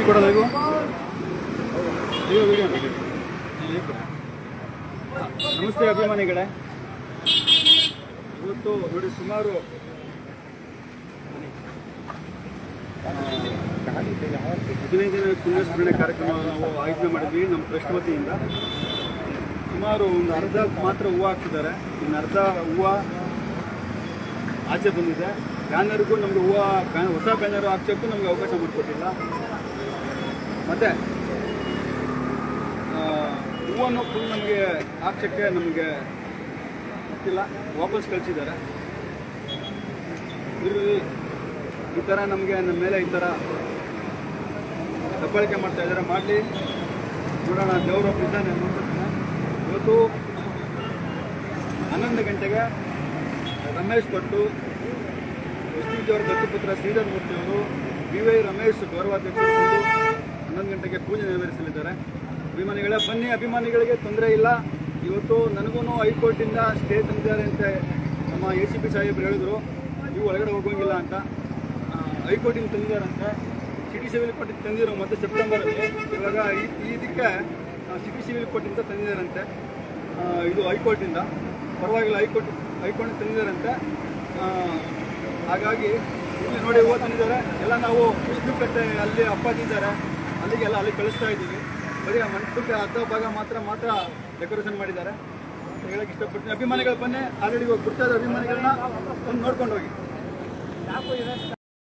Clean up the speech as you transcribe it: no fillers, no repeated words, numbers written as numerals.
Mobile ಕೊಡೋದು ಈಗ video ನಮಸ್ತೆ ಅಭಿಮಾನಿಗಳೇ. ಇವತ್ತು ನೋಡಿ ಸುಮಾರು 15ನೇ ಪುಣ್ಯಸ್ಮರಣೆ ಕಾರ್ಯಕ್ರಮ ನಾವು ಆಯೋಜನೆ ಮಾಡಿದ್ವಿ ನಮ್ಮ ಟ್ರಸ್ಟ್ ವತಿಯಿಂದ. ಸುಮಾರು ಒಂದು ಅರ್ಧ ಮಾತ್ರ ಹೂವು ಹಾಕ್ತಿದ್ದಾರೆ, ಇನ್ನು ಅರ್ಧ ಹೂವು ಆಚೆ ಬಂದಿದೆ. ಬ್ಯಾನರ್ಗೂ ನಮಗೆ ಹೂವು ಹೊಸ ಬ್ಯಾನರ್ ಹಾಕ್ಸೋಕ್ಕೂ ನಮಗೆ ಅವಕಾಶ ಮಾಡಿಕೊಟ್ಟಿಲ್ಲ. ಮತ್ತು ಹೂವನ್ನು ಫುಲ್ ನಮಗೆ ಹಾಕ್ಸೋಕ್ಕೆ ನಮಗೆ ಗೊತ್ತಿಲ್ಲ, ವಾಪಸ್ ಕಳಿಸಿದ್ದಾರೆ. ಈ ಥರ ನಮಗೆ ನಮ್ಮ ಮೇಲೆ ಈ ಥರ ದಬ್ಬಾಳಿಕೆ ಮಾಡ್ತಾಯಿದ್ದಾರೆ. ಮಾಡಲಿ ನೋಡೋಣ, ದೇವರು ಇದ್ದಾನೆ ನೋಡ್ಕೊಳ್ತಾನೆ. ಇವತ್ತು 11 ಗಂಟೆಗೆ ರಮೇಶ್ ಭಟ್ಟು, ಎಸ್ ಟಿ ಅವರ ದತ್ತುಪುತ್ರ ಶ್ರೀಧರ್ ಮೂರ್ತಿಯವರು, BY ರಮೇಶ್ ಗೌರವಾಧ್ಯಕ್ಷರು 11 ಗಂಟೆಗೆ ಪೂಜೆ ನೆರವೇರಿಸಲಿದ್ದಾರೆ. ಅಭಿಮಾನಿಗಳೇ ಬನ್ನಿ, ಅಭಿಮಾನಿಗಳಿಗೆ ತೊಂದರೆ ಇಲ್ಲ. ಇವತ್ತು ನನಗೂ ಹೈಕೋರ್ಟಿಂದ ಸ್ಟೇ ತಂದಿದ್ದಾರೆ ಅಂತ ನಮ್ಮ ACP ಸಾಹೇಬರು ಹೇಳಿದ್ರು. ನೀವು ಒಳಗಡೆ ಹೋಗೋಂಗಿಲ್ಲ ಅಂತ ಹೈಕೋರ್ಟಿಂದ ತಂದಿದ್ದಾರಂತೆ. ಸಿಟಿ ಸಿವಿಲ್ ಕೋರ್ಟಿಂದ ತಂದಿರೋ ಮತ್ತು ಸೆಪ್ಟೆಂಬರಲ್ಲಿ. ಇವಾಗ ಇದಕ್ಕೆ ಸಿಟಿ ಸಿವಿಲ್ ಕೋರ್ಟಿಂದ ತಂದಿದ್ದಾರಂತೆ. ಇದು ಹೈಕೋರ್ಟಿಂದ ಪರವಾಗಿಲ್ಲ, ಹೈಕೋರ್ಟಿಂದ ತಂದಿದ್ದಾರಂತೆ. ಹಾಗಾಗಿ ಇಲ್ಲಿ ನೋಡಿ ಹೂವು ತಂದಿದ್ದಾರೆ. ಎಲ್ಲ ನಾವು ವಿಷ್ಣುಕಟ್ಟೆ ಅಲ್ಲಿ ಅಪ್ಪಾಜಿದ್ದಾರೆ, ಅಲ್ಲಿಗೆಲ್ಲ ಅಲ್ಲಿ ಕಳಿಸ್ತಾ ಇದ್ದೀವಿ. ಬರೀ ಆ ಮಂಟಪಕ್ಕೆ ಅರ್ಧ ಭಾಗ ಮಾತ್ರ ಡೆಕೋರೇಷನ್ ಮಾಡಿದ್ದಾರೆ ಅಂತ ಹೇಳಕ್ಕೆ ಇಷ್ಟಪಡ್ತೀನಿ. ಅಭಿಮಾನಿಗಳು ಬನ್ನಿ, ಆಲ್ರೆಡಿ ಇವಾಗ ಬಿಡ್ತಾ ಇದ್ದಾರೆ. ಅಭಿಮಾನಿಗಳನ್ನ ಒಂದು ನೋಡ್ಕೊಂಡು ಹೋಗಿ.